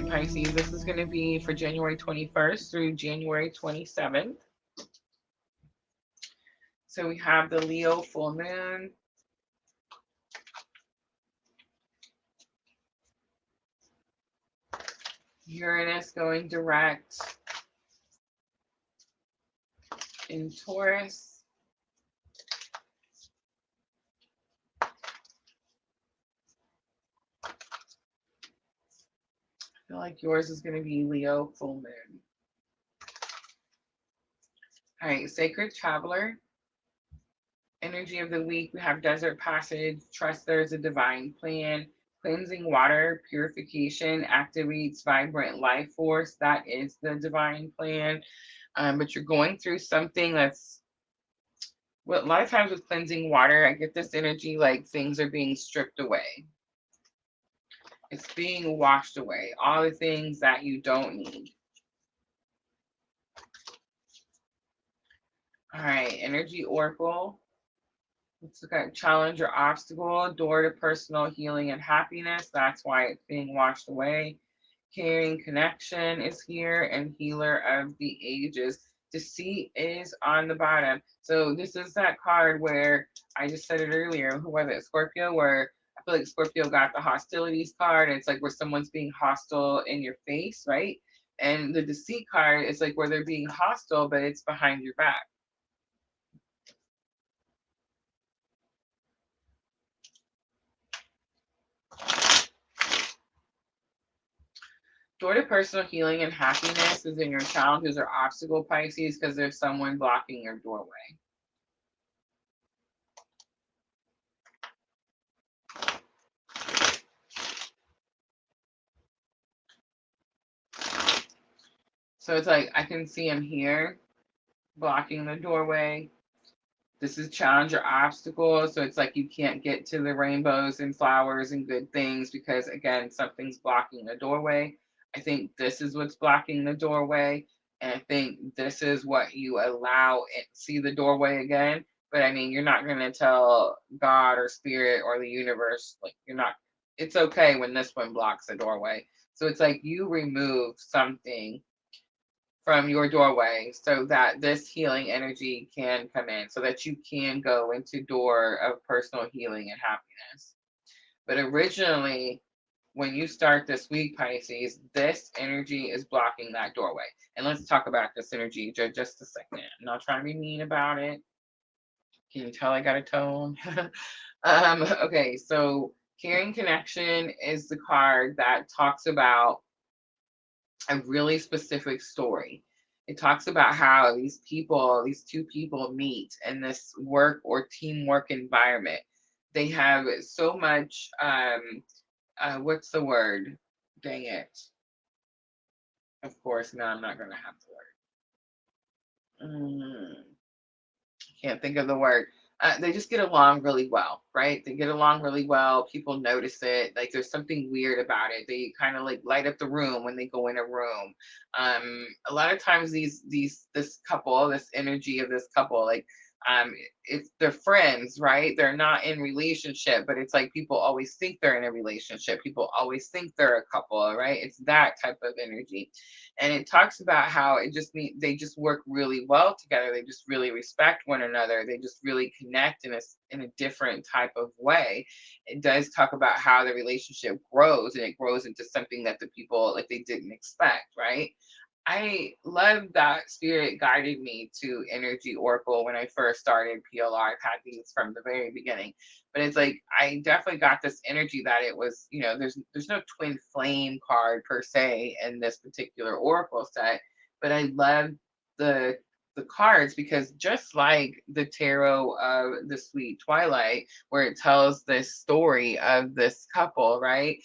right, Pisces, this is going to be for January 21st through January 27th. So we have the Leo full moon, Uranus going direct in Taurus, I feel like yours is going to be Leo full moon. All right, Sacred Traveler, energy of the week, we have Desert Passage, trust there's a divine plan, cleansing water, purification, activates vibrant life force. That is the divine plan. But you're going through something that's, well, a lot of times with cleansing water, I get this energy like things are being stripped away. It's being washed away, all the things that you don't need. All right, Energy Oracle. Let's look at challenge or obstacle, door to personal healing and happiness. That's why it's being washed away. Caring connection is here, and healer of the ages. Deceit is on the bottom. So this is that card where I just said it earlier. Who was it? Scorpio, where I feel like Scorpio got the hostilities card. And it's like where someone's being hostile in your face, right? And the deceit card is like where they're being hostile, but it's behind your back. Door to personal healing and happiness is in your challenges or obstacle, Pisces, because there's someone blocking your doorway. So it's like I can see him here blocking the doorway. This is challenge or obstacle. So it's like you can't get to the rainbows and flowers and good things because, again, something's blocking the doorway. I think this is what's blocking the doorway. And I think this is what you allow it, see the doorway again. But I mean, you're not going to tell God or spirit or the universe, like, you're not, it's okay when this one blocks the doorway. So it's like you remove something from your doorway so that this healing energy can come in, so that you can go into door of personal healing and happiness. But originally, when you start this week, Pisces, this energy is blocking that doorway. And let's talk about this energy just a second. I'm not trying to be mean about it. Can you tell I got a tone? Okay, so Caring Connection is the card that talks about a really specific story. It talks about how these two people meet in this work or teamwork environment. They have so much, what's the word? Dang it. Of course, no, I'm not going to have the word. Can't think of the word. They just get along really well, right? They get along really well. People notice it. Like there's something weird about it. They kind of like light up the room when they go in a room. A lot of times this couple, this energy of this couple, like it's they're friends, right? They're not in relationship, but it's like people always think they're in a relationship. People always think they're a couple, right? It's that type of energy. And it talks about how it just they just work really well together. They just really respect one another. They just really connect in a different type of way. It does talk about how the relationship grows, and it grows into something that the people like they didn't expect, right? I love that spirit guided me to Energy Oracle when I first started PLR. I've had these from the very beginning, but it's like I definitely got this energy that it was, there's no twin flame card per se in this particular Oracle set, but I love the the cards because just like the tarot of the Sweet Twilight, where it tells this story of this couple, right?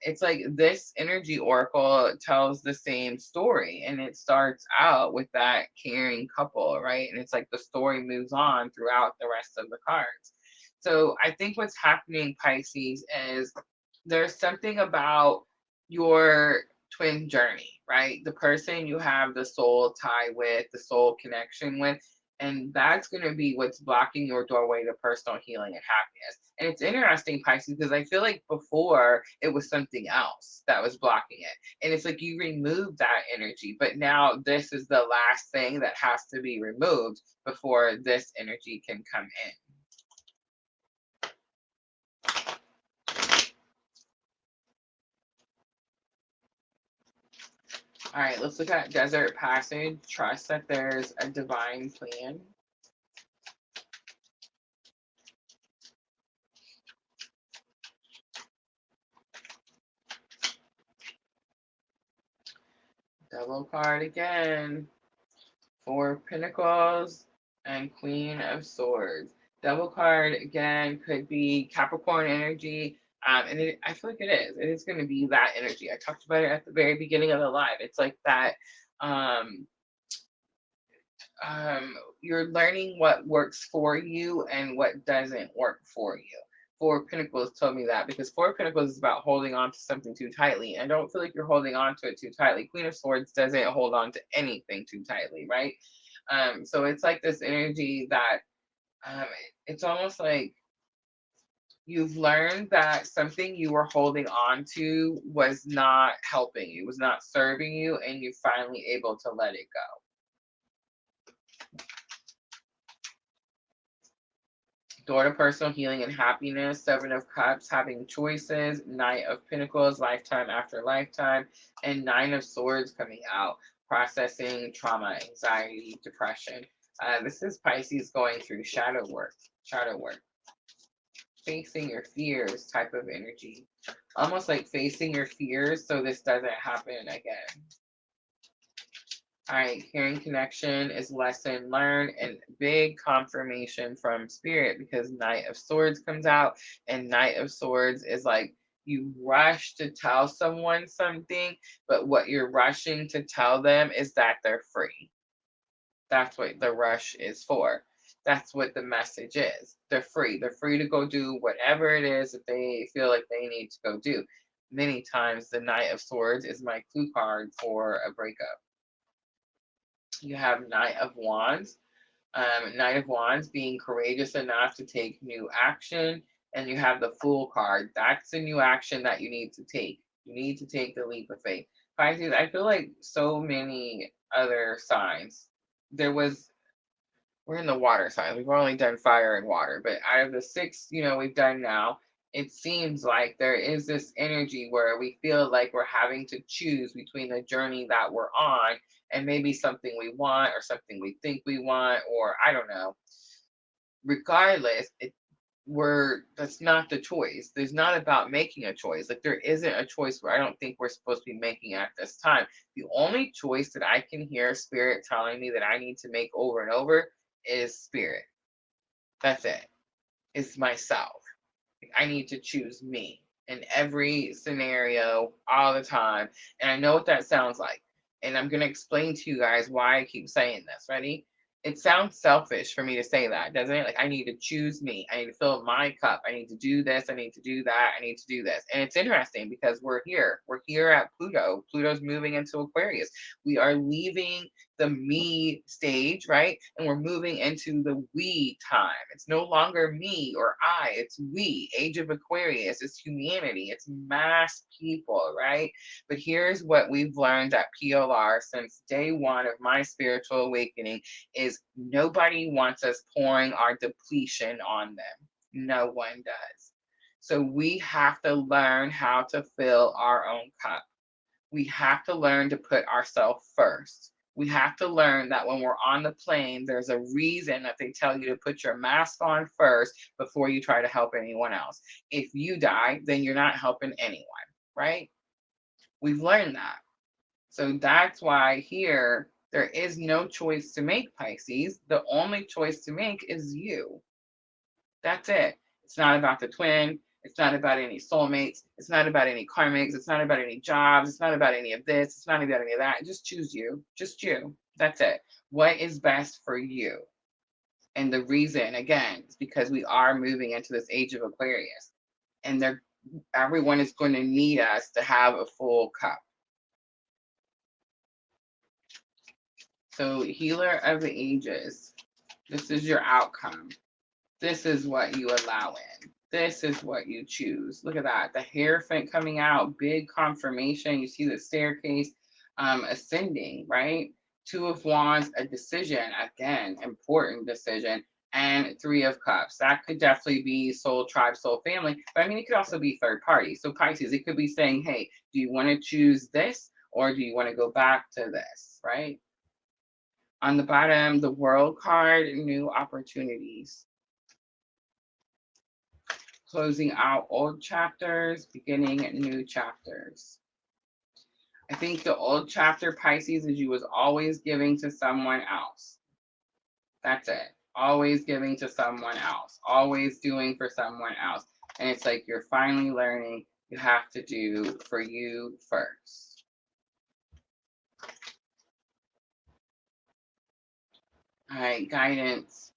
It's like this energy oracle tells the same story, and it starts out with that caring couple, right? And it's like the story moves on throughout the rest of the cards. So I think what's happening, Pisces, is there's something about your twin journey, right? The person you have the soul tie with, the soul connection with, And that's going to be what's blocking your doorway to personal healing and happiness. And it's interesting, Pisces, because I feel like before it was something else that was blocking it. And it's like you removed that energy, but now this is the last thing that has to be removed before this energy can come in. All right, let's look at Desert Passage. Trust that there's a divine plan. Double card again. Four of Pentacles and Queen of Swords. Double card again could be Capricorn energy. And I feel like it is. It is going to be that energy. I talked about it at the very beginning of the live. It's like that. Um, you're learning what works for you and what doesn't work for you. Four of Pentacles told me that, because Four of Pentacles is about holding on to something too tightly. And I don't feel like you're holding on to it too tightly. Queen of Swords doesn't hold on to anything too tightly, right? So it's like this energy that it's almost like you've learned that something you were holding on to was not helping you, was not serving you, and you're finally able to let it go. Door to personal healing and happiness. Seven of Cups, having choices. Knight of Pentacles, lifetime after lifetime. And Nine of Swords coming out. Processing trauma, anxiety, depression. This is Pisces going through shadow work. Shadow work. Facing your fears type of energy. Almost like facing your fears so this doesn't happen again. All right, hearing connection is lesson learned and big confirmation from spirit, because Knight of Swords comes out, and Knight of Swords is like you rush to tell someone something, but what you're rushing to tell them is that they're free. That's what the rush is for. That's what the message is. They're free. They're free to go do whatever it is that they feel like they need to go do. Many times the Knight of Swords is my clue card for a breakup. You have Knight of Wands. Knight of Wands being courageous enough to take new action. And you have the Fool card. That's the new action that you need to take. You need to take the leap of faith. Pisces, I feel like so many other signs. We're in the water signs. We've only done fire and water. But out of the six, we've done now, it seems like there is this energy where we feel like we're having to choose between the journey that we're on and maybe something we want or something we think we want, or I don't know. Regardless, that's not the choice. There's not about making a choice. Like there isn't a choice where I don't think we're supposed to be making at this time. The only choice that I can hear spirit telling me that I need to make over and over is spirit. That's it. It's myself. I need to choose me in every scenario all the time. And I know what that sounds like. And I'm going to explain to you guys why I keep saying this. Ready? It sounds selfish for me to say that, doesn't it? Like I need to choose me. I need to fill my cup. I need to do this. I need to do that. I need to do this. And it's interesting because we're here. We're here at Pluto. Pluto's moving into Aquarius. We are leaving the me stage, right? And we're moving into the we time. It's no longer me or I, it's we. Age of Aquarius, it's humanity, it's mass people, right? But here's what we've learned at PLR since day one of my spiritual awakening is nobody wants us pouring our depletion on them. No one does. So we have to learn how to fill our own cup. We have to learn to put ourselves first. We have to learn that when we're on the plane, there's a reason that they tell you to put your mask on first before you try to help anyone else. If you die, then you're not helping anyone, right? We've learned that. So that's why here, there is no choice to make, Pisces. The only choice to make is you. That's it. It's not about the twin. It's not about any soulmates. It's not about any karmics. It's not about any jobs. It's not about any of this. It's not about any of that. Just choose you. Just you. That's it. What is best for you? And the reason, again, is because we are moving into this age of Aquarius. And everyone is going to need us to have a full cup. So, Healer of the Ages. This is your outcome. This is what you allow in. This is what you choose. Look at that. The Hierophant coming out, big confirmation. You see the staircase ascending, right? Two of Wands, a decision, again, important decision. And Three of Cups. That could definitely be soul tribe, soul family. But I mean, it could also be third party. So Pisces, it could be saying, hey, do you want to choose this or do you want to go back to this, right? On the bottom, the World card, new opportunities. Closing out old chapters, beginning new chapters. I think the old chapter, Pisces, is you was always giving to someone else. That's it. Always giving to someone else. Always doing for someone else. And it's like you're finally learning you have to do for you first. All right, guidance.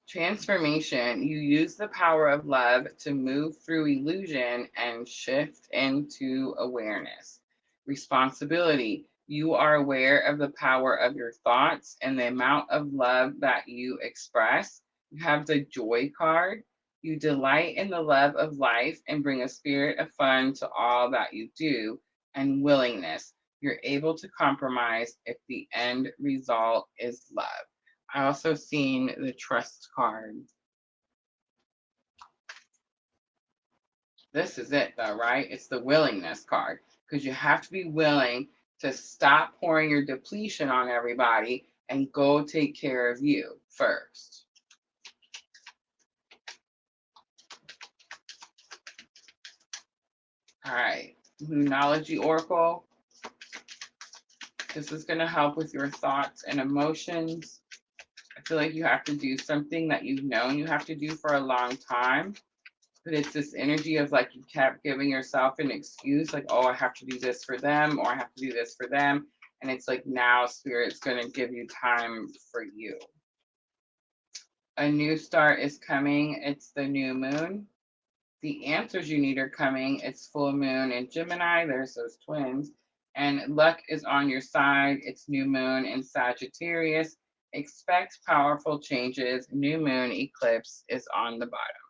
Transformation. You use the power of love to move through illusion and shift into awareness. Responsibility. You are aware of the power of your thoughts and the amount of love that you express. You have the joy card. You delight in the love of life and bring a spirit of fun to all that you do. And willingness. You're able to compromise if the end result is love. I also seen the trust card. This is it though, right? It's the willingness card because you have to be willing to stop pouring your depletion on everybody and go take care of you first. All right, Moonology Oracle. This is going to help with your thoughts and emotions. I feel like you have to do something that you've known you have to do for a long time. But it's this energy of like you kept giving yourself an excuse, like, oh, I have to do this for them, or I have to do this for them. And it's like now Spirit's going to give you time for you. A new start is coming. It's the new moon. The answers you need are coming. It's full moon in Gemini. There's those twins. And luck is on your side. It's new moon in Sagittarius. Expect powerful changes. New moon eclipse is on the bottom.